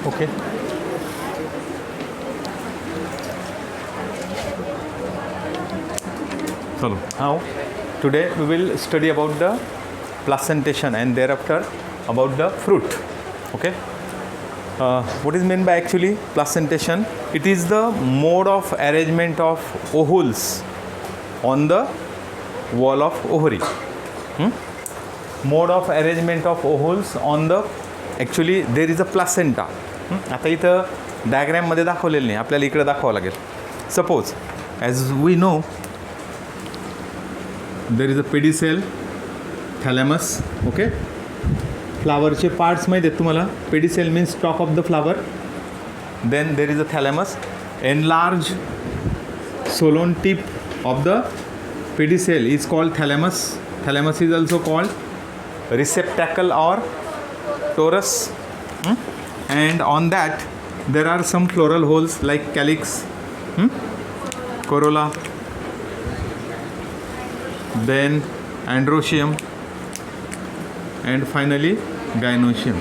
Okay. So now today we will study about the placentation and thereafter about the fruit. Okay. What is meant by actually placentation? It is the mode of arrangement of ovules on the wall of ovary. Mode of arrangement of ovules on the actually there is a placenta. आता इथं डायग्रॅममध्ये दाखवलेलं नाही, आपल्याला इकडे दाखवावं लागेल. Suppose as we know there is a pedicel, thalamus. Okay. फ्लावरचे parts माहीत आहेत तुम्हाला. Pedicel means top of the flower. Then there is a thalamus. Enlarge swollen tip of the pedicel is called thalamus. Thalamus is also called receptacle or torus. And on that there are some floral holes like calyx, corolla, then androecium, and finally gynoecium.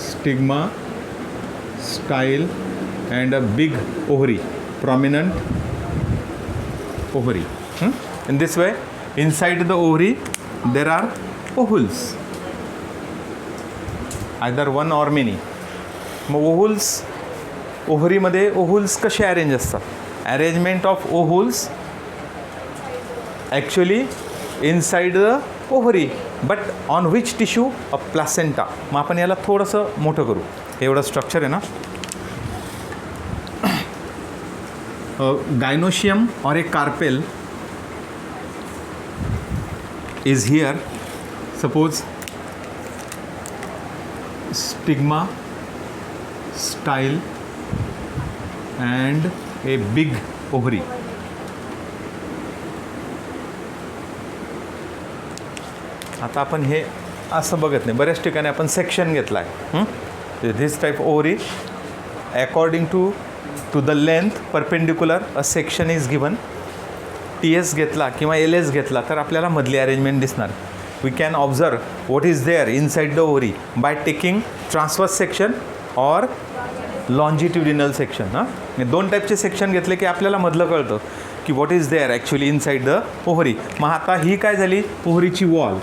Stigma, style, and a big ovary, prominent ovary. In this way, inside the ovary there are ovules, either one or many. मग ओव्हुल्स, ओव्हरीमध्ये ओव्हुल्स कसे arrange असतात? Arrangement of ovules actually inside the ovary, but on which tissue? A placenta. मग आपण याला थोडंसं मोठं करू. एवढं स्ट्रक्चर आहे ना. Gynoecium or a carpel is here. Suppose stigma, style, and a big ovary. आता आपण हे असं बघत नाही, बऱ्याच ठिकाणी आपण सेक्शन घेतला आहे. This type ovary according to the length perpendicular a section is given. TS घेतला किंवा LS घेतला तर आपल्याला मधली अरेंजमेंट दिसणार. We can observe what is there inside the ovary by taking transverse section or longitudinal section. दोन टाईपचे section घेतले की आपल्याला मधलं कळतं की what is there actually inside the ovary. मग आता ही काय झाली? ओव्हरीची वॉल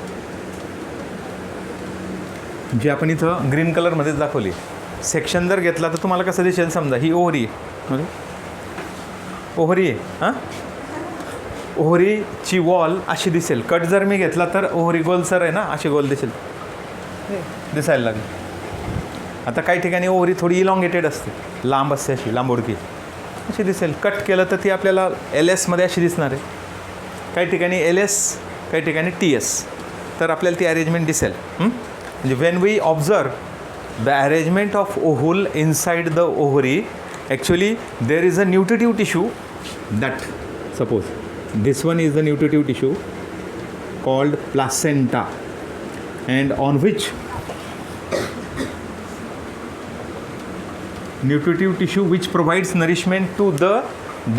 जी आपण इथं ग्रीन कलरमध्येच दाखवली. सेक्शन जर घेतला तर तुम्हाला कसं दिसेल? समजा ही ओव्हरी आहे, ओव्हरी आहे. ओव्हरीची वॉल अशी दिसेल. कट जर मी घेतला तर ओव्हरी गोलसर आहे ना, अशी गोल दिसायला लागली. आता काही ठिकाणी ओव्हरी थोडी इलॉंगेटेड असते, लांब असते, अशी लांबोडकी अशी दिसेल. कट केलं तर ती आपल्याला LS मध्ये अशी दिसणार आहे. काही ठिकाणी LS, काही ठिकाणी TS. तर आपल्याला ती अरेंजमेंट दिसेल. म्हणजे when we observe the arrangement of ovule inside the ovary, actually there is a nutritive tissue that, suppose this one is the nutritive tissue called placenta, and on which nutritive tissue which provides nourishment to the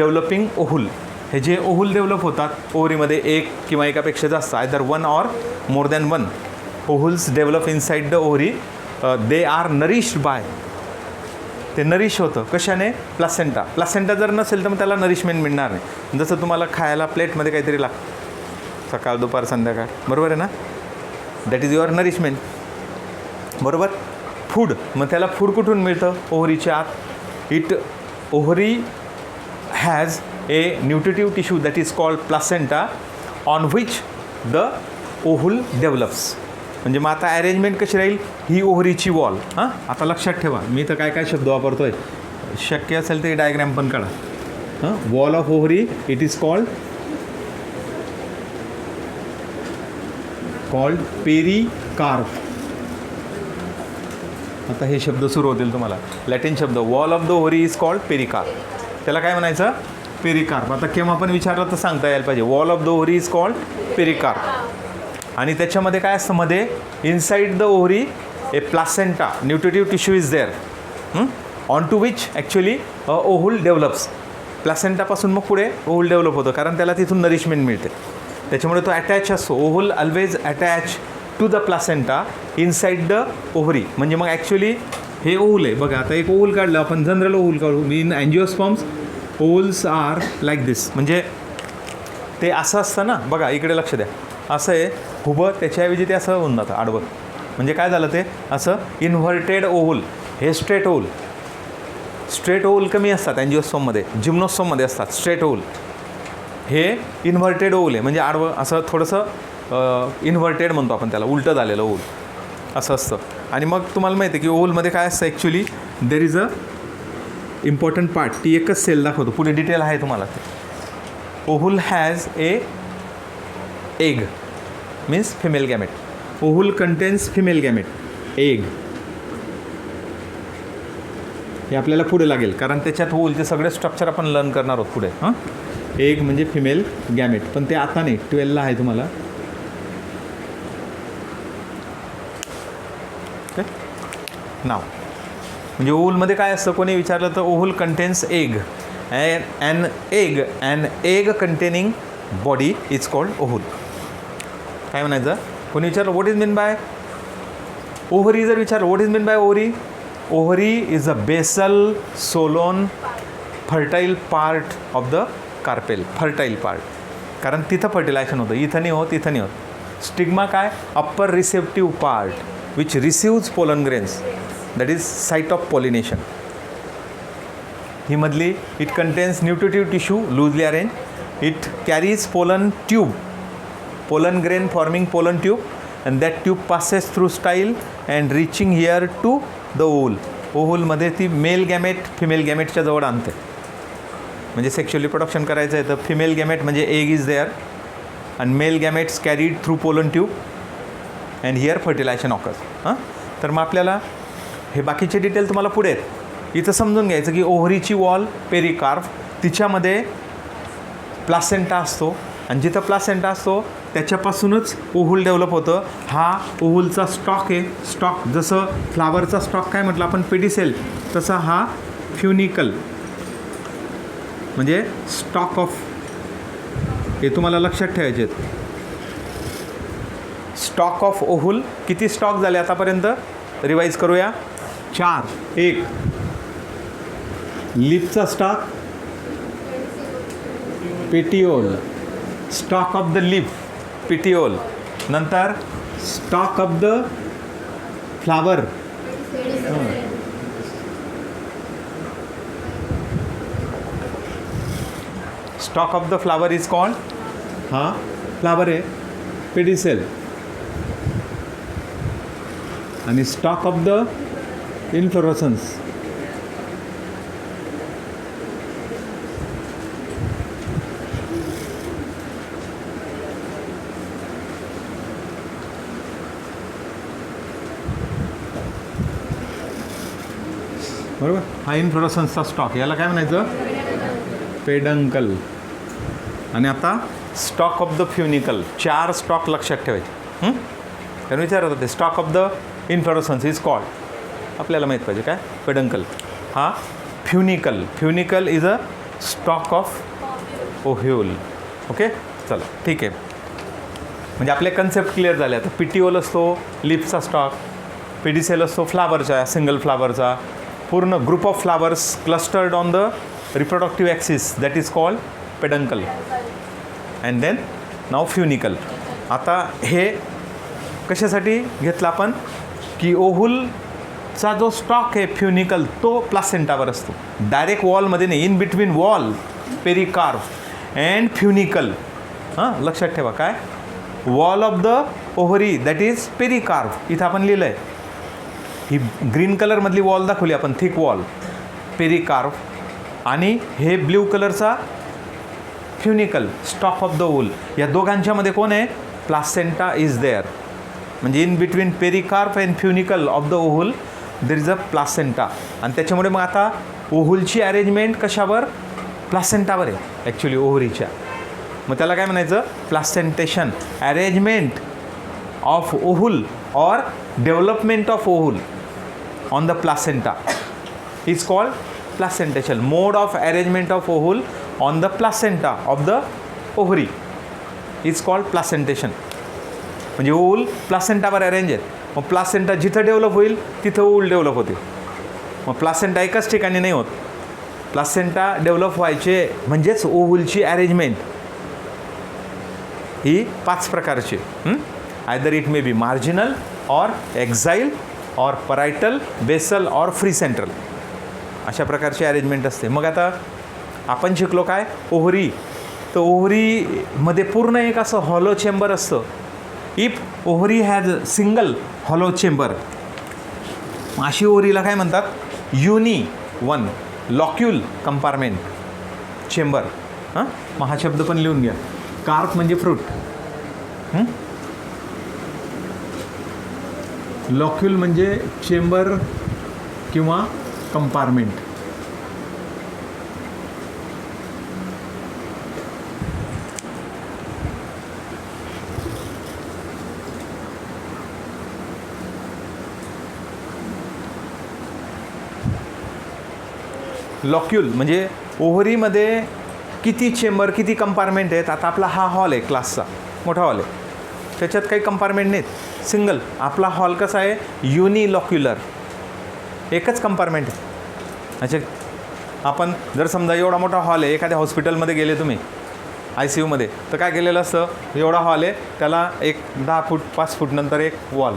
developing ovule. हे जे ओव्हुल develop होतात ओव्हरीमध्ये, एक किंवा एकापेक्षा जास्त, either one or more than one ovules develop inside the ovary. They are nourished by, ते nourish होतं कशाने? प्लासेंटा. प्लासेंटा जर नसेल तर मग त्याला नरिशमेंट मिळणार नाही. जसं तुम्हाला खायला प्लेटमध्ये काहीतरी लागतं सकाळ दुपार संध्याकाळ, बरोबर आहे ना? दॅट इज युअर नरिशमेंट, बरोबर. फूड, मग त्याला फूड कुठून मिळतं? ओव्हरीच्या आत. Ovary has a nutritive tissue that is called placenta on which the ovule develops. म्हणजे मग आता अरेंजमेंट कशी राहील? ही ओव्हरीची वॉल. आता लक्षात ठेवा, मी तर काय काय शब्द वापरतो आहे, शक्य असेल ते डायग्रॅम पण काढा. Wall of ovary it is called pericarp. आता हे शब्द सुरू होतील तुम्हाला, लॅटिन शब्द. Wall of the ovary is called pericarp. त्याला काय म्हणायचं? पेरिकार्प. आता केव्हा पण विचारलं तर सांगता यायला पाहिजे. Wall of the ovary is called pericarp. आणि त्याच्यामध्ये काय असतं? मध्ये inside the ovary a placenta nutritive tissue is there on to which actually ovule develops. प्लासेंटापासून मग पुढे ओव्हुल डेव्हलप होतं, कारण त्याला तिथून नरिशमेंट मिळते. त्याच्यामुळे तो अटॅच असतो. Ovule always attach to the placenta inside the ovary. म्हणजे मग ॲक्च्युली हे ओव्हल आहे बघा. आता एक ओव्हल काढलं आपण, जनरल ओव्हल काढू. इन अँजिओस्पर्म्स ओव्हल्स आर लाईक दिस. म्हणजे ते असं असतं ना बघा, इकडे लक्ष द्या. असं आहे उभं, त्याच्याऐवजी ते असं होऊन जातं आडवं. म्हणजे काय झालं ते असं इन्व्हर्टेड ओव्हल. हे स्ट्रेट ओव्हल. स्ट्रेट ओव्हल कमी असतात अँजिओस्पर्ममध्ये, जिम्नोस्पर्ममध्ये असतात स्ट्रेट ओव्हल. हे इन्व्हर्टेड ओव्हल आहे, म्हणजे आडवं असं थोडंसं इन्व्हर्टेड म्हणतो आपण त्याला, उलटं झालेलं ओव्हल असं असतं. आणि मग तुम्हाला माहिती आहे की ओव्हलमध्ये काय असतं actually, there is a important part. ती एकच सेल दाखवतो, पुढे डिटेल आहे तुम्हाला ते. Oval has a egg means female gamete. Oval contains female gamete, egg. हे आपल्याला पुढे लागेल, कारण त्याच्यात ओव्हलचे सगळे स्ट्रक्चर आपण लर्न करणार आहोत पुढे. हां, एग म्हणजे फिमेल गॅमेट, पण ते आता नाही, 12ला आहे तुम्हाला. ओके, नाव म्हणजे ओव्हलमध्ये काय असतं, कोणी विचारलं तर ovule contains egg. An egg containing body is called ovule. काय म्हणायचं, कोणी विचारलं what is mean by ovary, जर विचारलं what is mean by ovary, ovary is a basal swollen fertile part of the carpel. Fertile part, कारण तिथं fertilisation होतं, इथं नाही होत, इथं नाही होत. स्टिग्मा काय, upper receptive part which receives pollen grains, that is site of pollination. ही मधली it contains nutritive tissue loosely arrange. It carries pollen tube, pollen grain forming pollen tube, and that tube passes through style and reaching here to the oval. ओव्हलमध्ये ती mail gamete female गॅमेटच्या जवळ आणते. म्हणजे sexually production करायचं आहे तर female gamete म्हणजे egg is there and male gametes carried through pollen tube and here fertilisation occurs. हां, तर मग आपल्याला हे बाकीचे डिटेल तुम्हाला पुढे आहेत. इथं समजून घ्यायचं की ओव्हरीची वॉल पेरिकार्व, तिच्यामध्ये प्लासेंटा असतो, आणि जिथं प्लासेंटा असतो त्याच्यापासूनच ओव्हल डेव्हलप होतं. हा ओव्हलचा स्टॉक आहे. स्टॉक जसं फ्लावरचा स्टॉक काय म्हटलं आपण पेडिसेल, तसा हा फ्युनिकल म्हणजे स्टॉक ऑफ. हे तुम्हाला लक्षात ठेवायचे आहेत. स्टॉक ऑफ ओव्हल किती स्टॉक झाले आतापर्यंत रिवाईज करूया. 4. 1 लीफचा stalk, petiole, stalk of the leaf petiole, नंतर stalk of the flower, stalk of the flower is called, हा फ्लावर आहे पेडिसेल, आणि स्टॉक ऑफ द इन्फ्लोरेसन्स बरोबर. हा इन्फ्लोरेसन्सचा स्टॉक, याला काय म्हणायचं पेडंकल. आणि आता stalk of the funicle. 4 stalk लक्षात ठेवायचे. कारण विचारत होते stalk of the inflorescence is called, आपल्याला माहीत पाहिजे काय पेडंकल. हा funicle. Funicle is a stalk of ovule. Okay, चला ठीक आहे. म्हणजे आपले कन्सेप्ट क्लिअर झाले. आता पिटिओल असतो लिपचा स्टॉक, पेडिसेल असतो फ्लावरचा, सिंगल फ्लावरचा, पूर्ण group of flowers clustered on the reproductive axis, that is called peduncle. And then नाव फ्युनिकल. आता हे कशासाठी घेतलं आपण की ओव्हलचा जो स्टॉक आहे फ्युनिकल तो प्लासेंटावर असतो, डायरेक्ट वॉलमध्ये नाही, in between wall pericarp and funicle. हां, लक्षात ठेवा काय, wall of the ovary that is pericarp. इथं आपण लिहिलं आहे, ही ग्रीन कलरमधली वॉल दाखवली आपण, थिक वॉल पेरिकार्व, आणि हे ब्ल्यू कलरचा funicle stalk of the ovule. या दोघांच्यामध्ये कोण आहे, प्लासेंटा इज देअर. म्हणजे in between pericarp and funicle of the ovule there is a placenta. आणि त्याच्यामुळे मग आता ओव्हलची अरेंजमेंट कशावर, प्लासेंटावर आहे ॲक्च्युली ओव्हरीच्या. मग त्याला काय म्हणायचं, placentation. Arrangement of oval or development of ovule on the placenta is called placentation. Mode of arrangement of ovule on the placenta of the ovary is called placentation. म्हणजे ओव्हल प्लासेंटावर अरेंज आहेत. मग placenta जिथं develop होईल तिथं oval develop होते. मग placenta एकाच ठिकाणी नाही होत. प्लासेंटा डेव्हलप व्हायचे म्हणजेच ओव्हलची अरेंजमेंट ही 5 प्रकारची. Either it may be marginal और एक्झाईल और परायटल, बेसल और फ्री सेंट्रल, अशा प्रकारची अरेंजमेंट असते. मग आता आपण शिकलो काय, ओव्हरी. तर ओव्हरीमध्ये पूर्ण एक असं हॉलो चेंबर असतं. If ovary has single hollow chamber, अशी ओव्हरीला काय म्हणतात, युनी वन लॉक्यूल कंपार्टमेंट चेंबर. मग हा शब्द पण लिहून घ्या. कार्प म्हणजे फ्रूट, लॉक्यूल म्हणजे चेंबर किंवा कंपार्टमेंट. लॉक्यूल म्हणजे ओव्हरीमध्ये किती चेंबर, किती कंपार्टमेंट आहेत. आता आपला हा हॉल आहे क्लासचा, मोठा हॉल आहे, त्याच्यात काही कंपार्टमेंट नाहीत, सिंगल. आपला हॉल कसा आहे, युनिलॉक्युलर, एकच कंपार्टमेंट आहे. अच्छा, आपण जर समजा एवढा मोठा हॉल आहे, एखाद्या हॉस्पिटलमध्ये गेले तुम्ही ICUमध्ये, तर काय केलेलं असतं, एवढा हॉल आहे, त्याला एक 10 फूट 5 फूट नंतर एक वॉल,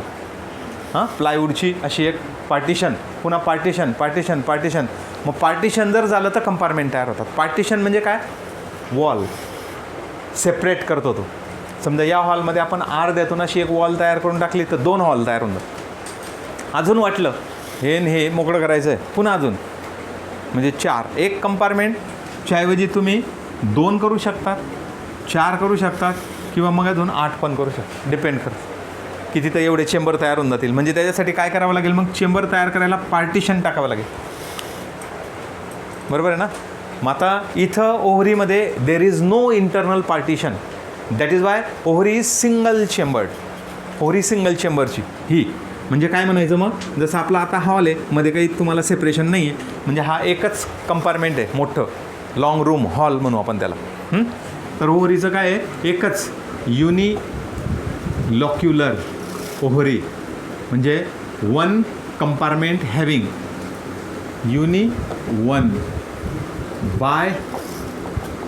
प्लायवूडची अशी एक पार्टिशन, पुन्हा पार्टिशन पार्टिशन पार्टिशन. मग पार्टिशन जर झालं तर कंपार्टमेंट तयार होतात. पार्टिशन म्हणजे काय, वॉल सेपरेट करतो तो. समजा या हॉलमध्ये आपण अर्ध्यातून अशी एक वॉल तयार करून टाकली तर 2 हॉल तयार होऊन जातात. अजून वाटलं हे मोकळं करायचं आहे, पुन्हा अजून म्हणजे 4. एक कंपार्टमेंटच्या ऐवजी तुम्ही 2 करू शकतात, 4 करू शकतात, किंवा मग अजून 8 पण करू शकतात, डिपेंड करतं की तिथं एवढे चेंबर तयार होऊन जातील. म्हणजे त्याच्यासाठी काय करावं लागेल, मग चेंबर तयार करायला पार्टिशन टाकावं लागेल, बरोबर आहे ना. मग आता इथं ओव्हरीमध्ये there is no internal partition, that is why ovary is single chambered. Ovary single चेंबरची ही म्हणजे काय म्हणायचं, मग जसं आपला आता हॉल आहे, मध्ये काही तुम्हाला सेपरेशन नाही आहे, म्हणजे हा एकच कंपार्टमेंट आहे मोठं, लॉंग रूम हॉल म्हणू आपण त्याला. तर ओव्हरीचं काय आहे, एकच युनिलॉक्युलर ओव्हरी, म्हणजे 1 कंपार्टमेंट हॅव्हिंग युनि 1 बाय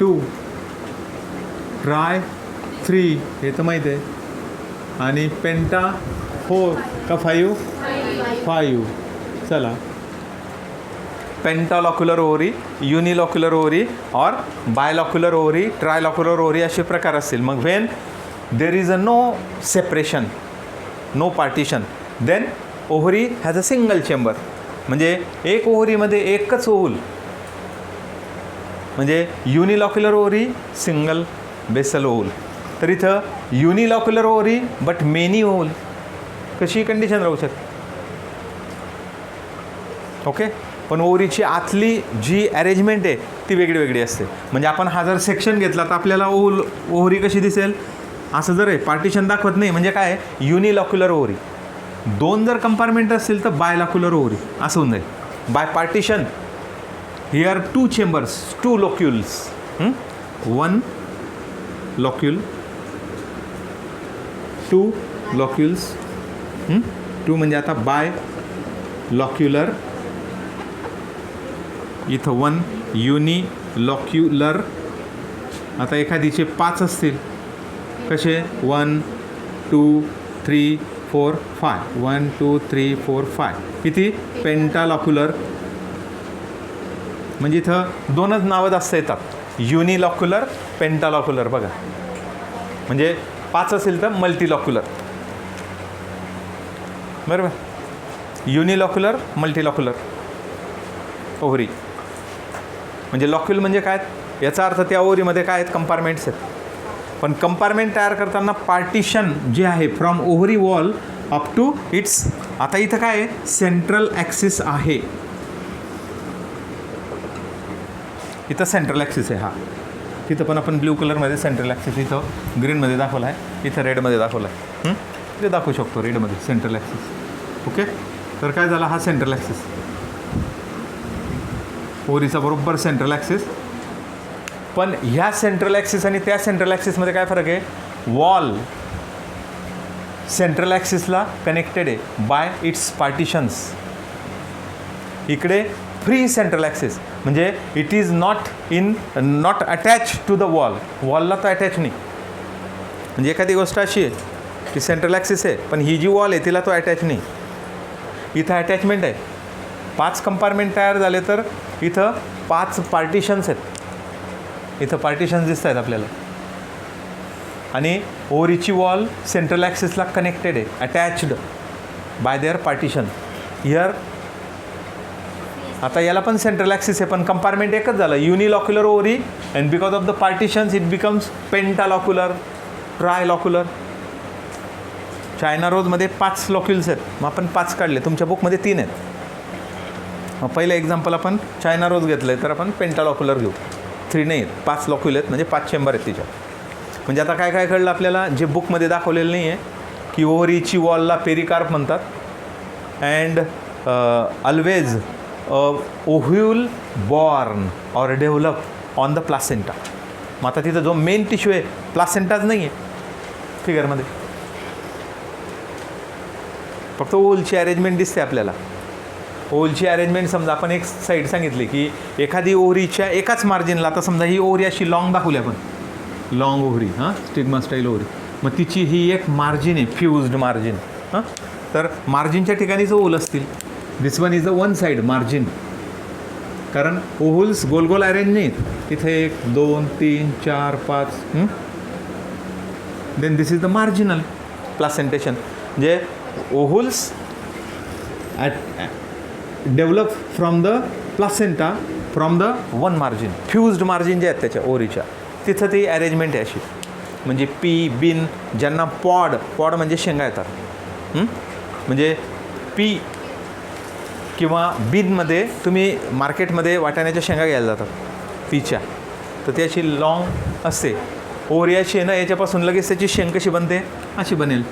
2 ट्राय 3, हे तर माहीत आहे, आणि पेंटा 4 का 5. चला, पेंटालॉक्युलर ओव्हरी, युनिलॉक्युलर ओव्हरी और बायलॉक्युलर ओव्हरी, ट्रायलॉक्युलर ओव्हरी असे प्रकार असतील. मग when there is a no separation, no partition, then ovary has a single chamber. म्हणजे एक ओव्हरीमध्ये एकच ओव्हल, म्हणजे unilocular ovary, single basal ovule. तर इथं unilocular ovary but many ovule, कशी कंडिशन राहू शकते. ओके, पण ओव्हरीची आतली जी अरेंजमेंट आहे ती वेगळी वेगळी असते. म्हणजे आपण हा जर सेक्शन घेतला तर आपल्याला ओव्हरी कशी दिसेल, असं जर आहे, पार्टिशन दाखवत नाही, म्हणजे काय, युनिलॉक्युलर ओव्हरी. 2 जर कंपार्टमेंट असतील तर बायलॉक्युलर ओव्हरी असं होऊन जाईल. बाय पार्टिशन हिअर 2 चेंबर्स, 2 लॉक्युल्स, 1 लॉक्युल, 2 लॉक्युल्स, 2 म्हणजे आता बाय लॉक्युलर, इथं 1 युनिलॉक्युलर. आता एखादीचे 5 असतील, कसे 1 2 3 4 5, 1 2 3 4 5, किती, पेंटालॉक्युलर. म्हणजे इथं 2च नावं जास्त येतात, युनिलॉक्युलर, पेंटालॉक्युलर. बघा, म्हणजे 5 असेल तर मल्टीलॉक्युलर, बरोबर. युनिलॉक्युलर, मल्टीलॉक्युलर ओव्हरी. म्हणजे लॉक्युल म्हणजे काय, याचा अर्थ त्या ओव्हरीमध्ये काय आहेत, कंपार्टमेंट्स आहेत. पण कंपार्टमेंट तयार करताना पार्टिशन जे आहे from ovary wall up to its, आता इथं काय आहे, सेंट्रल ॲक्सिस आहे, इथं सेंट्रल ॲक्सिस आहे. हा तिथं पण आपण ब्ल्यू कलरमध्ये सेंट्रल ॲक्सिस, इथं ग्रीनमध्ये दाखवला आहे, इथं रेडमध्ये दाखवला आहे. ते दाखवू शकतो रेडमध्ये सेंट्रल ॲक्सिस. ओके, तर काय झाला, हा सेंट्रल ॲक्सिस, ओव्हरीचा बरोबर सेंट्रल ॲक्सिस. पण ह्या सेंट्रल ॲक्सिस आणि त्या सेंट्रल ॲक्सिसमध्ये काय फरक आहे, वॉल सेंट्रल ॲक्सिसला कनेक्टेड आहे बाय इट्स पार्टिशन्स. इकडे फ्री सेंट्रल ॲक्सिस म्हणजे it is not attach to the wall. वॉलला तर अटॅच नाही. म्हणजे एखादी गोष्ट अशी आहे की सेंट्रल ॲक्सिस आहे पण ही जी वॉल आहे तिला तो अटॅच नाही. इथं अटॅचमेंट आहे. 5 कंपार्टमेंट तयार झाले तर इथं 5 पार्टिशन्स आहेत. इथं पार्टिशन्स दिसत आहेत आपल्याला. आणि ओव्हरीची वॉल सेंट्रल ॲक्सिसला कनेक्टेड आहे, attached by their partition. Here आता याला पण सेंट्रल ॲक्सिस आहे पण कंपार्टमेंट एकच झालं, unilocular ovary, and because of the partitions it becomes pentalocular, trilocular. China रोजमध्ये 5 लॉक्युल्स आहेत. मग आपण 5 काढले, तुमच्या बुकमध्ये 3 आहेत. मग पहिलं एक्झाम्पल आपण चायना रोज घेतलं आहे तर आपण पेंटालॉक्युलर घेऊ. 3 नाही आहेत, 5 लॉक्युल आहेत म्हणजे 5 चेंबर आहेत तिच्या. म्हणजे आता काय काय कळलं आपल्याला जे बुकमध्ये दाखवलेलं नाही आहे की ओव्हरीची वॉलला पेरिकार्प म्हणतात. And always ovule born or develop on the placenta. मग आता तिथं जो मेन टिश्यू आहे प्लासेंटाच नाही आहे फिगरमध्ये, फक्त ओव्हलची अरेंजमेंट दिसते आपल्याला. ओव्हलची अरेंजमेंट समजा आपण एक साईड सांगितली की एखादी ओव्हरीच्या एकाच मार्जिनला, आता समजा ही ओव्हरी अशी लॉंग दाखवली आपण, लॉंग ओव्हरी, हां स्टिग्मा स्टाईल ओव्हरी, मग तिची ही एक मार्जिन आहे फ्युज्ड मार्जिन. हां तर मार्जिनच्या ठिकाणीच ओव्हल असतील. This one is the one side margin, कारण ओव्हल्स गोल गोल अरेंज नाहीत. तिथे 1 2 3 4 5. Then this is the marginal placentation. म्हणजे ovules develop from the placenta from the one margin. Fused margin जे आहेत त्याच्या ओव्हरीच्या तिथं ती अरेंजमेंट आहे अशी. म्हणजे पी बिन ज्यांना पॉड म्हणजे शेंगा येतात. म्हणजे पी किंवा बीनमध्ये तुम्ही मार्केटमध्ये वाटाण्याच्या शेंगा घ्यायला जातात पीच्या, तर ती अशी लॉंग असते. ओव्हरी अशी आहे ना, याच्यापासून लगेच त्याची शेंग कशी बनते अशी बनेल.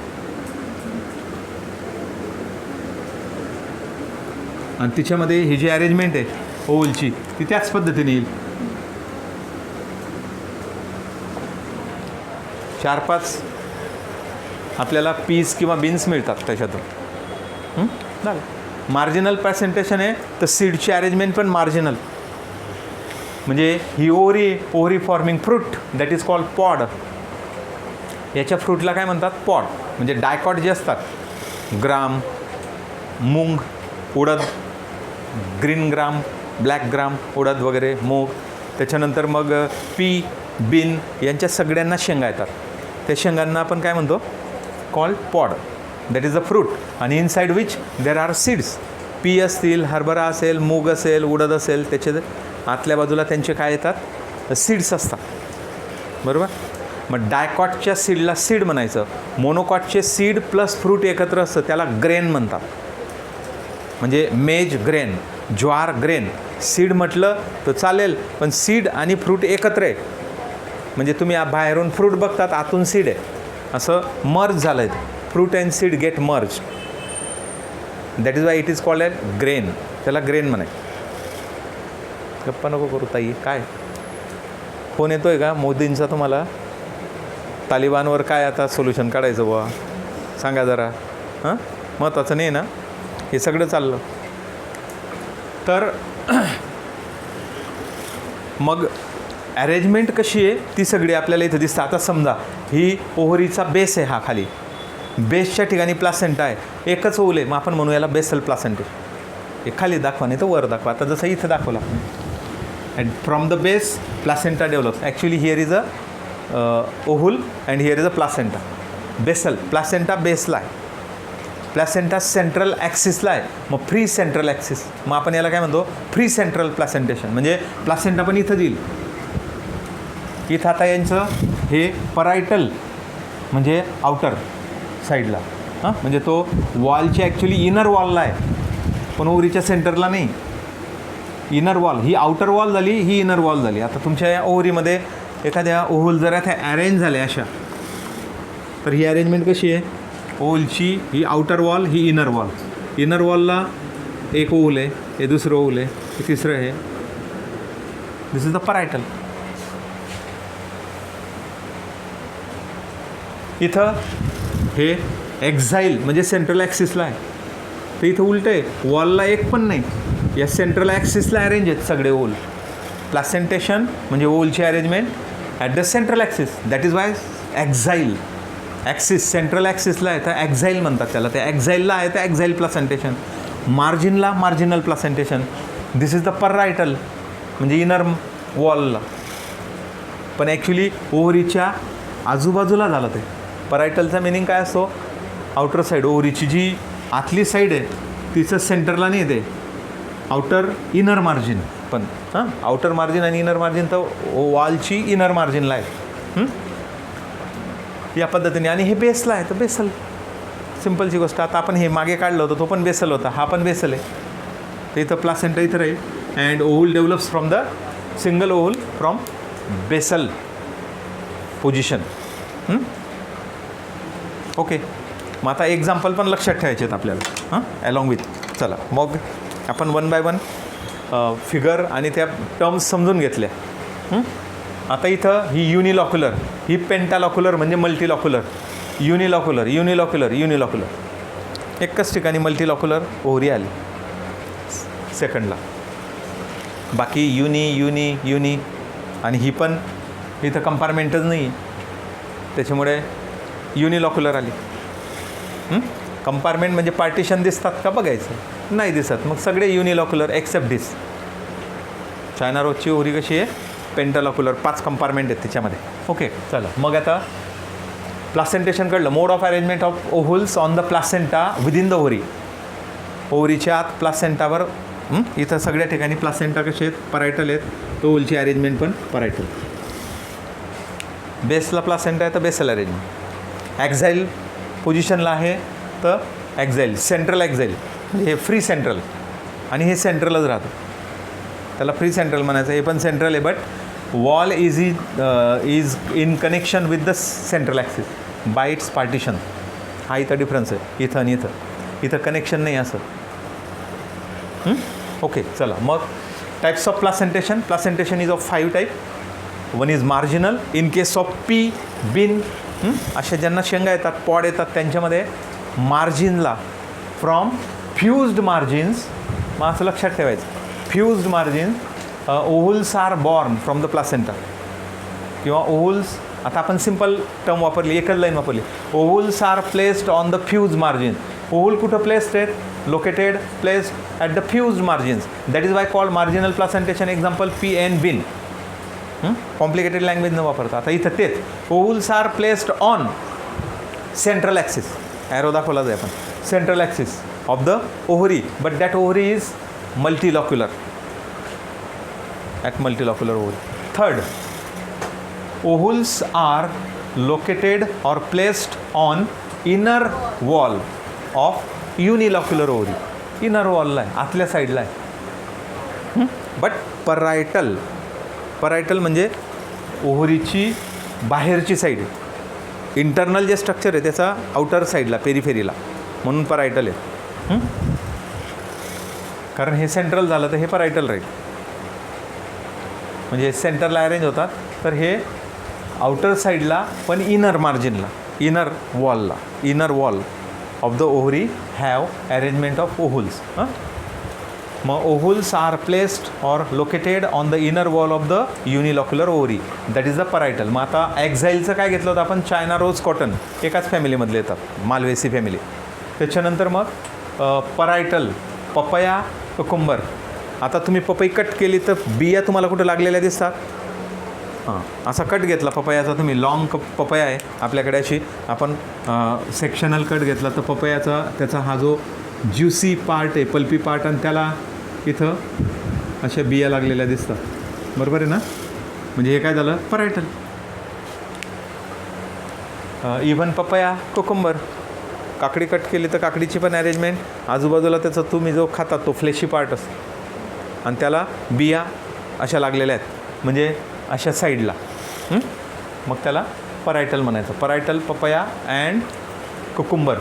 आणि तिच्यामध्ये ही जी अरेंजमेंट आहे ओव्हलची ती त्याच पद्धतीने येईल. 4-5 आपल्याला पीस किंवा बीन्स मिळतात त्याच्यातून. झालं. मार्जिनल प्रेझेंटेशन आहे तर सीडची अरेंजमेंट पण मार्जिनल. म्हणजे ही ovary forming fruit that is called pod. याच्या फ्रूटला काय म्हणतात? पॉड. म्हणजे डायकॉट जे असतात, ग्राम, मूग, उडद, ग्रीन ग्राम, ब्लॅक ग्राम, उडद वगैरे, मूग, त्याच्यानंतर मग पी, बीन यांच्या सगळ्यांना शेंगा येतात. त्या शेंगांना आपण काय म्हणतो? Called pod. That is a fruit. आणि inside which there are seeds. Pea असतील, हरभरा असेल, मूग असेल, उडद असेल, त्याचे आतल्या बाजूला त्यांचे काय येतात? सीड्स असतात. बरोबर. मग डायकॉटच्या सीडला सीड म्हणायचं. मोनोकॉटचे सीड प्लस फ्रूट एकत्र असतं त्याला ग्रेन म्हणतात. म्हणजे मेज ग्रेन, ज्वार ग्रेन. सीड म्हटलं तर चालेल पण सीड आणि फ्रूट एकत्र आहे. म्हणजे तुम्ही बाहेरून फ्रूट बघतात, आतून सीड आहे, असं मर्ज झालं आहे. Fruit and seed get merge. That is why it is called at grain. त्याला ग्रेन म्हणाय. गप्पा नको करू ताई. काय फोन येतो आहे का मोदींचा तुम्हाला? तालिबानवर काय आता सोल्युशन काढायचं बुवा सांगा जरा. हां महत्त्वाचं नाही ना हे सगळं चाललं. तर मग अरेंजमेंट कशी आहे ती सगळी आपल्याला इथं दिसतं. आता समजा ही ओव्हरीचा बेस आहे, हा खाली बेसच्या ठिकाणी प्लासेंटा आहे, एकच ओव्हल आहे, मग आपण म्हणू याला बेसल प्लासेंटा. हे खाली दाखवा नाही तर वर दाखवा. आता जसं इथं दाखवलं and from the base placenta develops. Actually here is a ovule and here is a placenta. Basal placenta बेसला आहे, प्लासेंटा सेंट्रल ॲक्सिसला आहे, मग फ्री सेंट्रल ॲक्सिस. मग आपण याला काय म्हणतो? Free central placentation. म्हणजे प्लासेंटा पण इथं येईल. इथं आता यांचं हे परायटल म्हणजे आउटर साईडला, हां म्हणजे तो वॉलची ॲक्च्युली इनर वॉलला आहे पण ओव्हरीच्या सेंटरला नाही. इनर वॉल ही आउटर वॉल झाली, ही इनर वॉल झाली. आता तुमच्या या ओव्हरीमध्ये एखाद्या ओव्हल जर त्या अरेंज झाल्या अशा, तर ही अरेंजमेंट कशी आहे? ओव्हलची ही आउटर वॉल, ही इनर वॉल. इनर वॉलला एक ओव्हल आहे, हे दुसरं ओव्हल आहे, हे तिसरं आहे. दिस इज द परायटल. इथं हे एक्झाईल म्हणजे सेंट्रल ॲक्सिसला आहे, तर इथं उलटं आहे, वॉलला एक पण नाही, या सेंट्रल ॲक्सिसला अरेंज आहेत सगळे ओल. प्लासेंटेशन म्हणजे ओलची arrangement at the central axis, that is why axile. Axis central ॲक्सिसला आहे तर एक्झाईल म्हणतात त्याला, त्या एक्झाईलला आहे तर एक्झाईल प्लासेंटेशन. मार्जिनला marginal placentation. This is the parietal म्हणजे इनर वॉलला, पण ॲक्च्युली ओव्हरीच्या आजूबाजूला झालं ते. परायटलचा मिनिंग काय असतो, आउटर साईड. ओव्हरीची जी आतली साईड आहे तिचं सेंटरला नाही येते, आउटर इनर मार्जिन. पण आउटर मार्जिन आणि इनर मार्जिन तर वॉलची इनर मार्जिनला आहे या पद्धतीने. आणि हे बेसला आहे तर बेसल, सिम्पलची गोष्ट. आता आपण हे मागे काढलं होतं, तो पण बेसल होता, हा पण बेसल आहे. तर इथं प्लासेंटा इथं राहील and ovule develops from the single ovule from basal position. Okay, मग आता एक्झाम्पल पण लक्षात ठेवायचे आहेत आपल्याला अलॉंग विथ. चला मग आपण वन बाय वन फिगर आणि त्या टर्म्स समजून घेतल्या. आता इथं ही युनिलॉक्युलर, ही पेंटालॉक्युलर म्हणजे मल्टीलॉक्युलर. युनिलॉक्युलर युनिलॉक्युलर युनिलॉक्युलर एकच ठिकाणी मल्टीलॉक्युलर ओव्हरी आली सेकंडला. बाकी युनी युनी युनी आणि ही पण इथं कंपार्टमेंटच नाही, त्याच्यामुळे युनिलॉक्युलर आली. कंपार्टमेंट म्हणजे पार्टिशन दिसतात का बघायचं, नाही दिसत, मग सगळे युनिलॉक्युलर एक्सेप्ट दिस. चायना रोजची ओव्हरी कशी आहे, पेंटालॉक्युलर, 5 कंपार्टमेंट आहेत त्याच्यामध्ये. ओके, चला मग आता प्लासेंटेशन कळलं. Mode of arrangement of ovules on the placenta within the ovary. ओव्हरीच्या आत प्लासेंटावर इथं सगळ्या ठिकाणी प्लासेंटा कसे आहेत, परायटल आहेत, तो ओव्हलची अरेंजमेंट पण परायटल. बेसला प्लासेंटा आहे तर बेसल अरेंजमेंट. एक्झाईल पोझिशनला आहे तर एक्झाईल, सेंट्रल एक्झाईल म्हणजे हे फ्री सेंट्रल, आणि हे सेंट्रलच राहतं, त्याला फ्री सेंट्रल म्हणायचं. हे पण सेंट्रल आहे, but wall is in connection with the central axis bye it's partition. हा इथं डिफरन्स आहे, इथं आणि इथं कनेक्शन नाही असं. ओके, चला मग types of placentation. Placentation is of 5 type. One is marginal. In case of pea, bean अशा ज्यांना शेंगा येतात, पॉड येतात, त्यांच्यामध्ये मार्जिनला फ्रॉम फ्युज्ड मार्जिन्स, मग असं लक्षात ठेवायचं, fused margins ovules are born from the placenta. किंवा ओव्हल्स, आता आपण सिम्पल टर्म वापरली, एकच लाईन वापरली, ovules are placed on the fuse margin. Ovule कुठं प्लेस्ड आहेत, located, placed at the fused margins, that is why called marginal placentation. Example pea and bean. Complicated language न वापरता. आता इथं तेच, ovules are placed on central axis, arrow दाखवला जाईल आपण, central axis of the ovary, but that ovary is multilocular, at multilocular ovary. Third, ovules are located or placed on inner wall of unilocular ovary. Inner वॉलला आहे, आतल्या साईडला आहे, but parietal. Parietal म्हणजे ओव्हरीची बाहेरची साईड, इंटरनल जे structure आहे त्याचा आउटर साईडला, पेरिफेरीला, म्हणून परायटल आहे. कारण हे सेंट्रल झालं तर हे परायटल राहील, म्हणजे सेंटरला अरेंज होतात, तर हे आउटर साईडला पण इनर मार्जिनला, इनर वॉलला, inner wall of the ovary have arrangement of ovules. मग ovules are placed or located on the inner wall of the unilocular ovary, that is the parietal. मग आता एक्झाईलचं काय घेतलं होतं आपण, चायना रोज कॉटन, एकाच फॅमिलीमधले येतात, मालवेसी फॅमिली. त्याच्यानंतर मग परायटल, पपया, कुकुंबर. आता तुम्ही पपई कट केली तर बिया तुम्हाला कुठं लागलेल्या दिसतात. असा कट घेतला पपयाचा तुम्ही, लॉंग पपया आहे आपल्याकडे, अशी आपण सेक्शनल कट घेतला तर पपयाचा त्याचा हा जो ज्युसी पार्ट आहे, पल्पी पार्ट, आणि त्याला इथं अशा बिया लागलेल्या दिसतात, बरोबर आहे ना. म्हणजे हे काय झालं, परायटल. इव्हन पपया, कोकंबर, काकडी कट केली तर काकडीची पण अरेंजमेंट, आजूबाजूला त्याचा तुम्ही जो खाता तो फ्लेशी पार्ट असतो, आणि त्याला बिया अशा लागलेल्या आहेत, म्हणजे अशा साईडला, मग त्याला परायटल म्हणायचं. Parietal, papaya and cucumber.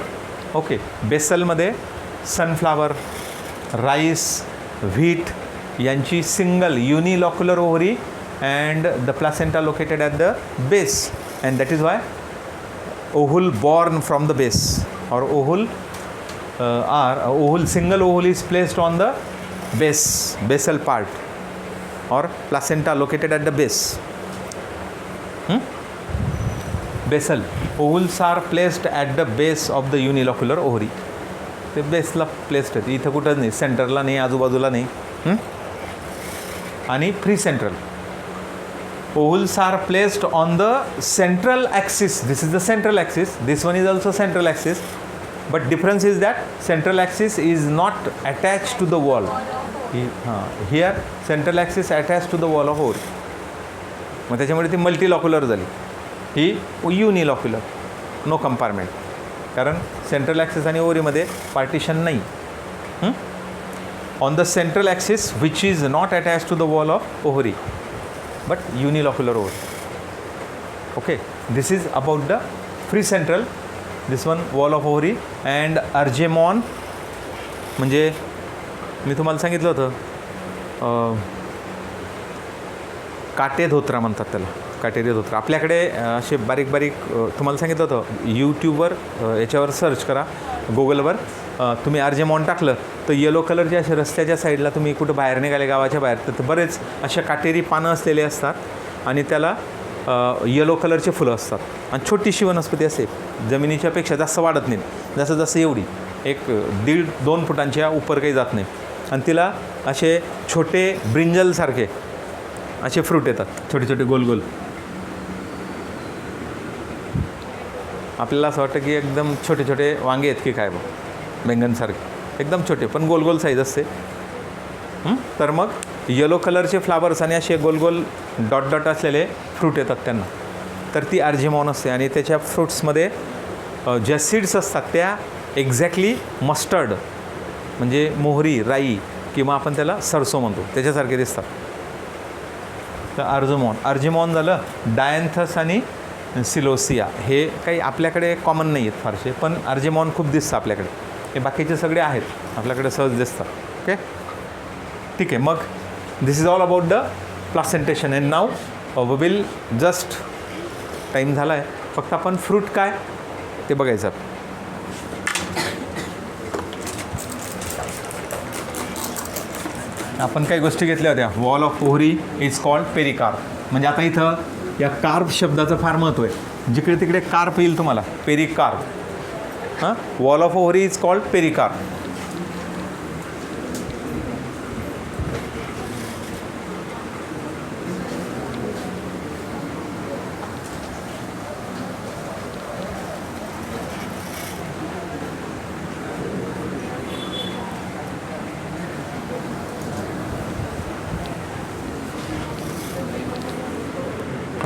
Okay, बेसलमध्ये सनफ्लावर, राईस, व्हीट यांची single unilocular ovary and the placenta located at the base, and that is why ovule born from the base. or ovule single ovule is placed on the basal part or placenta located at the base. Basal ovules are placed at the base of the unilocular ovary. ते बेसला placed आहेत, इथं कुठंच नाही, सेंटरला नाही, आजूबाजूला नाही. आणि free central ovules are placed on the central axis. This is the central axis, this one is also central axis, but difference is that central axis is not attached to the wall. Here central axis attached to the wall of ovary. मग त्याच्यामुळे ती multilocular झाली, ही unilocular, no compartment, कारण central axis आणि ओव्हरीमध्ये partition नाही. On the central axis which is not attach to the wall of ovary but unilocular ovary. Okay, this is about the free central, this one wall of ovary. And अर्जेमॉन म्हणजे मी तुम्हाला सांगितलं होतं काटे धोत्रा म्हणतात त्याला, काटेरी धोत्रा. आपल्याकडे असे बारीक बारीक तुम्हाला सांगितलं होतं, यूट्यूबवर याच्यावर सर्च करा, गुगलवर तुम्ही अर्जेमॉन टाकलं तर येलो कलरचे असे रस्त्याच्या साईडला तुम्ही कुठं बाहेर निघाले गावाच्या बाहेर तर बरेच अशा काटेरी पानं असलेले असतात आणि त्याला येलो कलरचे फुलं असतात आणि छोटीशी वनस्पती असते, जमिनीच्या पेक्षा जास्त वाढत नाही, जसं जसं एवढी 1-1.5-2 फुटांच्या उपर काही जात नाही, आणि तिला असे छोटे ब्रिंजलसारखे असे फ्रूट येतात, छोटे छोटे गोल गोल. आपल्याला असं वाटतं की एकदम छोटे छोटे वांगे आहेत की काय बघ, बेंगनसारखे एकदम छोटे पण गोल गोल साईज असते. तर मग येलो कलरचे फ्लावर्स आणि असे गोल गोल डॉट डॉट असलेले फ्रूट येतात त्यांना, तर ती अर्जेमॉन असते. आणि त्याच्या फ्रूट्समध्ये ज्या सीड्स असतात त्या एक्झॅक्टली मस्टर्ड म्हणजे मोहरी, राई किंवा आपण त्याला सरसो म्हणतो त्याच्यासारखे दिसतात. तर अर्जेमॉन झालं. डायन्थस आणि सिलोसिया हे काही आपल्याकडे कॉमन नाही आहेत फारसे, पण अर्जेमॉन खूप दिसतं आपल्याकडे, हे बाकीचे सगळे आहेत आपल्याकडे सहज दिसतात. ओके, ठीक आहे. मग this is all about the placentation. And now will just time झाला आहे, फक्त आपण फ्रूट काय ते बघायचं. आपण काही गोष्टी घेतल्या होत्या. Wall of ovary is called pericarp. म्हणजे आता इथं या कार्प शब्दाचं फार महत्त्व आहे, जिकडे तिकडे कार्प येईल तुम्हाला, pericarp. Wall of ovary is called pericarp.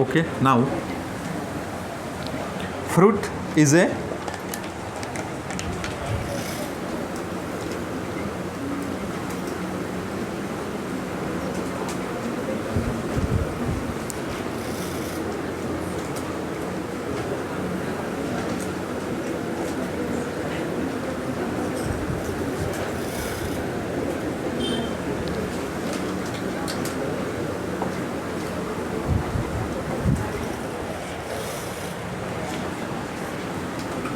Okay, now fruit is a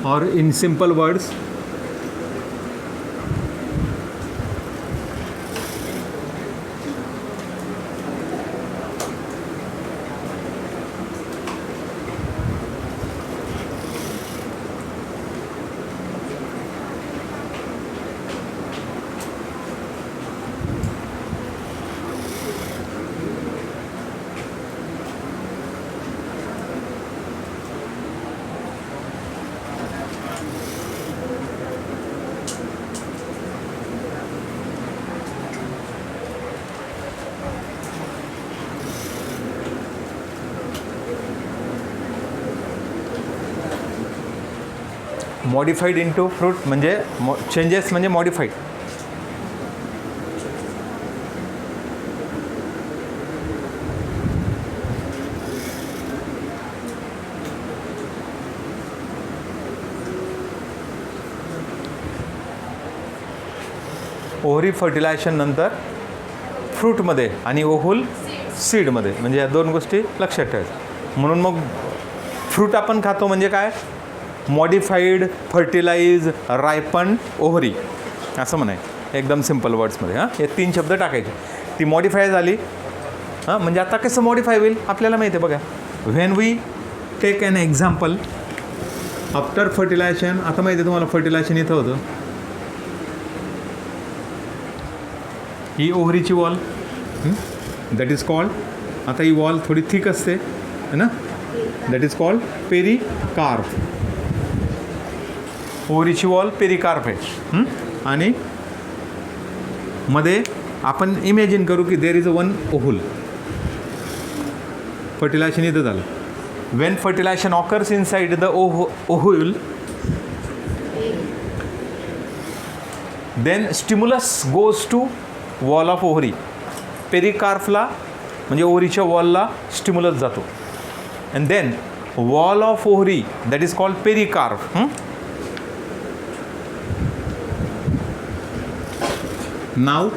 or in simple words, modified into fruit म्हणजे चेंजेस म्हणजे मॉडिफाईड. ओव्हरी फर्टिलायझेशन नंतर फ्रूटमध्ये आणि ओव्हल सीडमध्ये, म्हणजे या दोन गोष्टी लक्षात ठेवायच्या. म्हणून मग फ्रूट आपण खातो म्हणजे काय, मॉडिफाईड फर्टिलाइज रायपन ओव्हरी असं म्हणाय एकदम सिम्पल वर्ड्समध्ये. हां, हे 3 शब्द टाकायचे. ती मॉडिफाय झाली. हां, म्हणजे आता कसं मॉडिफाय होईल आपल्याला माहिती आहे बघा. When we take an example after fertilization. आता माहिती आहे तुम्हाला फर्टिलायझेशन इथं होतं. ही ओव्हरीची वॉल दॅट इज कॉल्ड, आता ही वॉल थोडी थिक असते है ना, दॅट इज कॉल्ड पेरिकार्प. ओव्हरीची वॉल पेरिकार्प आहे. आणि मध्ये आपण इमॅजिन करू की there is a one ovule. Fertilization इथं झालं. When fertilization occurs inside the ovule then stimulus goes to wall of ovary. पेरिकार्पला म्हणजे ओव्हरीच्या वॉलला स्टिम्युलस जातो. And then wall of ovary that is called pericarp. नाव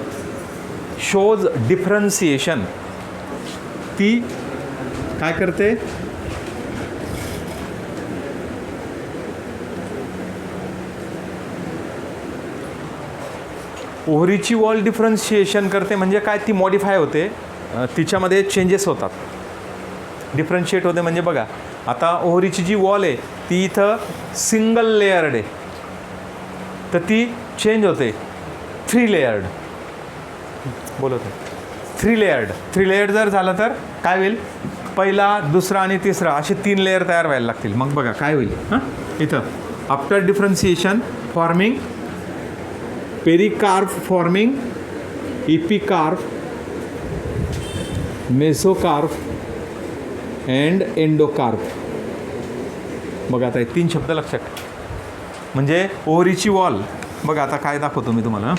शोज डिफरन्सिएशन. ती काय करते, ओव्हरीची wall differentiation करते. म्हणजे काय, ती मॉडिफाय होते, तिच्यामध्ये चेंजेस होतात, डिफरन्शिएट होते. म्हणजे बघा आता ओव्हरीची जी वॉल आहे ती इथं सिंगल लेयर्ड आहे, तर ती चेंज होते 3 लेयर्ड. बोलत आहे 3 लेयर्ड. 3 लेयर्ड जर झालं तर काय होईल, पहिला दुसरा आणि तिसरा असे 3 लेयर तयार व्हायला लागतील. मग बघा काय होईल. हां, इथं after differentiation forming pericarp forming epicarp mesocarp and endocarp. बघा आता हे 3 शब्द लक्षात. म्हणजे ओव्हरीची वॉल बघा आता काय दाखवतो मी तुम्हाला.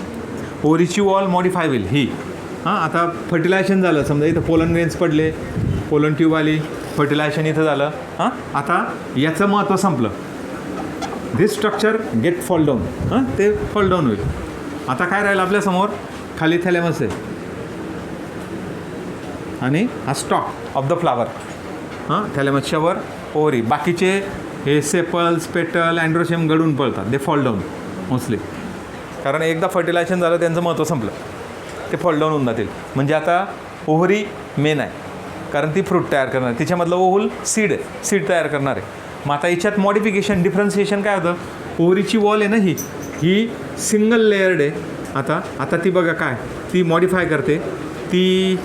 ओव्हरीची वॉल मॉडिफाय होईल ही. हां, आता फर्टिलायझेशन झालं, समजा इथं पोलन ग्रेन्स पडले, पोलन ट्यूब आली, फर्टिलायझेशन इथं झालं. हां, आता याचं महत्त्व संपलं. This structure get fall down. हां, ते फॉल डाऊन होईल. आता काय राहिलं आपल्यासमोर, खाली थॅलेमस आहे आणि हा स्टॉक ऑफ द फ्लावर. हां, थॅलेमसच्या वर ओव्हरी. बाकीचे हे सेपल्स पेटल अँड्रोशियम गळून पळतात, दे फॉल डाऊन मोस्टली. कारण एकदा फर्टिलायझेशन झालं त्यांचं महत्त्व संपलं, ते फॉल डाऊन होऊन जातील. म्हणजे आता ओव्हरी मेन आहे, कारण ती फ्रूट तयार करणार आहे, तिच्यामधलं ओव्हल सीड आहे, सीड तयार करणार आहे. मग आता याच्यात मॉडिफिकेशन डिफरन्सिएशन काय होतं, ओव्हरीची वॉल आहे ना ही सिंगल लेयर्ड आहे. आता ती बघा काय, ती मॉडिफाय करते, ती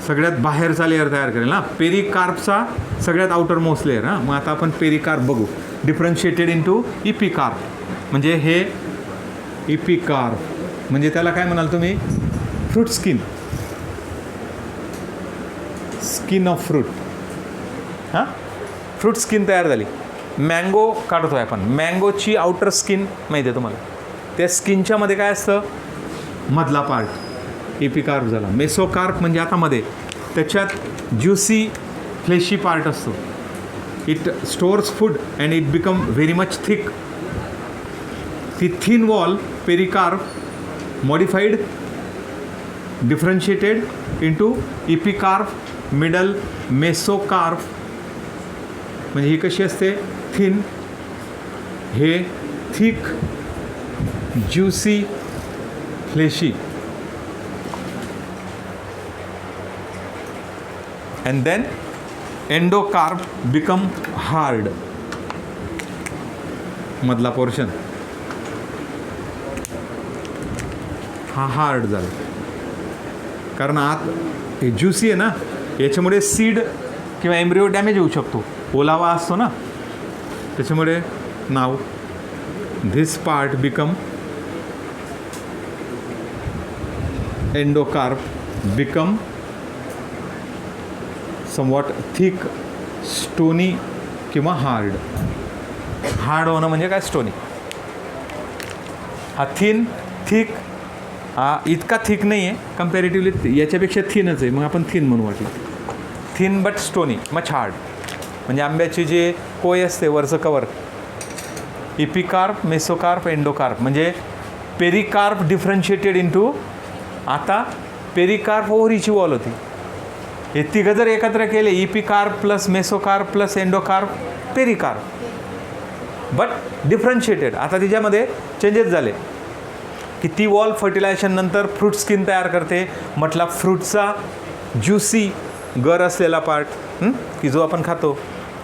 सगळ्यात बाहेरचा लेअर तयार करेल ना, पेरिकार्पचा सगळ्यात आउटर मोस्ट लेअर. हां, मग आता आपण पेरिकार्प बघू. Differentiated into epicarp. म्हणजे हे इपिकार्प म्हणजे त्याला काय म्हणाल तुम्ही, fruit skin, skin of fruit. हां, फ्रूट स्किन तयार झाली. मँगो काढतोय आपण, मँगोची आउटर स्किन माहिती आहे तुम्हाला. त्या स्किनच्या मध्ये काय असतं, मधला पार्ट इपिकार्प झाला. मेसोकार्प म्हणजे आता मध्ये त्याच्यात ज्युसी फ्लेशी पार्ट असतो. It stores food and it become very much thick. ती thin wall pericarp modified differentiated into epicarp middle mesocarp. म्हणजे ही कशी असते, थिन, हे thick juicy fleshy. and then endocarp become hard. मधला पोर्शन हा hard झाला, कारण आत हे ज्युसी आहे ना, याच्यामुळे सीड किंवा एम्ब्रिओ डॅमेज होऊ शकतो, ओलावा असतो ना, त्याच्यामुळे now this part become endocarp become somewhat thick stony किंवा हार्ड. हार्ड होणं म्हणजे काय, स्टोनी. हा थिन थिक, हा इतका थिक नाही आहे कम्पॅरेटिव्हली, याच्यापेक्षा थिनच आहे, मग आपण थिन म्हणू वाटलं. Thin but stony much hard. म्हणजे आंब्याची जे कोय असते वरचं कवर, इपिकार्प मेसोकार्प एंडोकार्प. म्हणजे पेरिकार्प डिफरन्शिएटेड इंटू, आता पेरिकार्प ओव्हरीची वॉल होती, हे तिघं जर एकत्र केले epicarp plus mesocarp plus endocarp pericarp, but differentiated. आता तिच्यामध्ये चेंजेस झाले की ती वॉल फर्टिलायझेशन नंतर फ्रूट स्किन तयार करते. म्हटला फ्रूटचा ज्युसी गर असलेला पार्ट की जो आपण खातो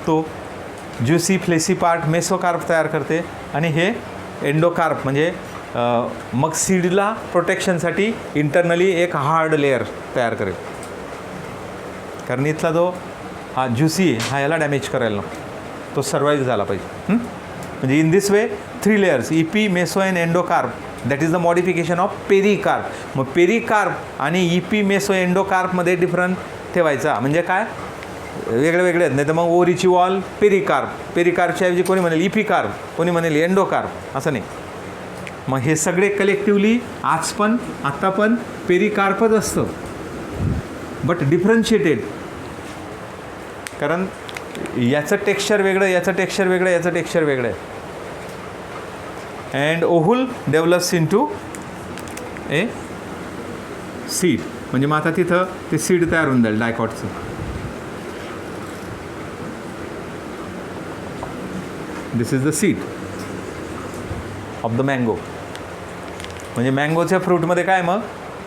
तो ज्युसी फ्लेसी पार्ट मेसोकार्प तयार करते. आणि हे एंडोकार्प म्हणजे मग सीडला प्रोटेक्शनसाठी इंटरनली एक हार्ड लेअर तयार करेल, कारण इथला जो हा ज्युसी हा याला डॅमेज करायला नको, तो सर्वाईव्ह झाला पाहिजे. म्हणजे in this way 3 layers EP meso and endocarp, that is the modification of pericarp. मग पेरिकार्प आणि इपी मेसो एंडोकार्पमध्ये डिफरंट ठेवायचा म्हणजे काय, वेगळे वेगळे आहेत. नाही तर मग ओरीची वॉल पेरिकार्प, पेरिकार्पच्या ऐवजी कोणी म्हणेल इपिकार्प, कोणी म्हणेल एंडोकार्प, असं नाही. मग हे सगळे कलेक्टिवली आज पण आत्ता पण पेरिकार्पच असतं, बट डिफरन्शिएटेड. कारण याचं टेक्स्चर वेगळं, याचं टेक्स्चर वेगळं, याचं टेक्स्चर वेगळं आहे. And ovule develops into a seed. म्हणजे मग आता तिथं ते सीड तयार होऊन जाईल डायकॉटचं. This is the seed of the mango. म्हणजे मँगोच्या फ्रूटमध्ये काय मग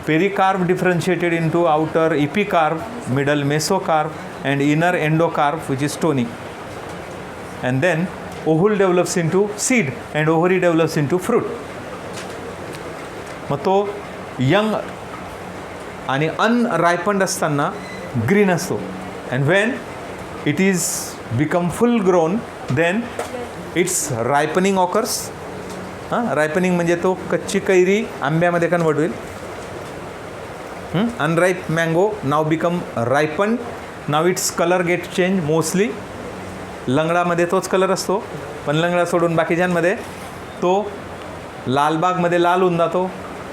pericarp differentiated into outer epicarp, middle mesocarp and inner endocarp which is stony. And then ovule develops into seed and ovary develops into fruit. मग तो young आणि unripened असताना green असतो. And when it is become full grown then it's ripening occurs. Ripening म्हणजे तो कच्ची कैरी आंब्यामध्ये कन्वर्ट होईल. Unripe mango now become ripen. Now it's colour get change. Mostly लंगडामध्ये तोच कलर असतो, पण लंगडा सोडून बाकीच्यांमध्ये तो लालबागमध्ये लाल होऊन जातो,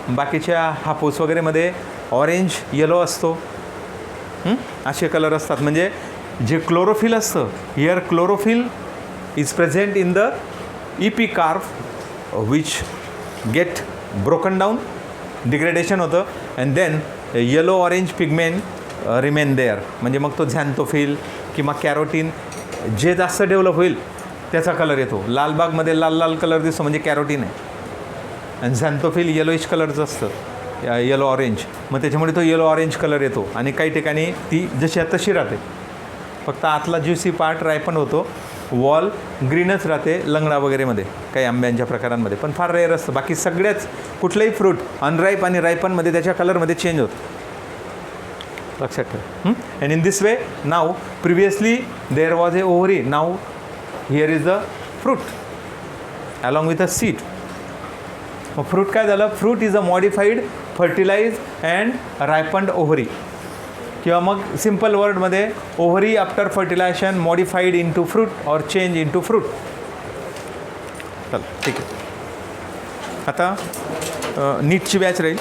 बाकीच्या हापूस वगैरेमध्ये ऑरेंज येलो असतो. असे कलर असतात. म्हणजे जे क्लोरोफिल असतं, here chlorophyll is present in the epicarp which get broken down, degradation होतं, and then yellow orange pigment remain there. म्हणजे मग तो झॅन्थोफिल किंवा कॅरोटीन जे जास्त डेव्हलप होईल त्याचा कलर येतो. लालबागमध्ये लाल लाल कलर दिसतो म्हणजे कॅरोटीन आहे, आणि झॅन्थोफिल येलोइश कलरचं असतं, येलो ऑरेंज. मग त्याच्यामुळे तो येलो ऑरेंज कलर येतो. आणि काही ठिकाणी ती जशी तशी राहते, फक्त आतला ज्युसी पार्ट रायपन होतो, वॉल ग्रीनच राहते लंगडा वगैरेमध्ये, काही आंब्यांच्या प्रकारांमध्ये, पण फार रेअर असतं. बाकी सगळ्याच कुठलंही फ्रूट अनराईप आणि रायपनमध्ये त्याच्या कलरमध्ये चेंज होतं, लक्षात ठेवा. And in this way now previously there was a ovary, now here is the fruit along with a seed. मग फ्रूट काय झालं, fruit is a modified fertilize and ripened ovary. किंवा मग सिम्पल वर्डमध्ये ovary after fertilization modified into fruit और change into fruit. चल ठीक आहे. आता नीटची बॅच राहील.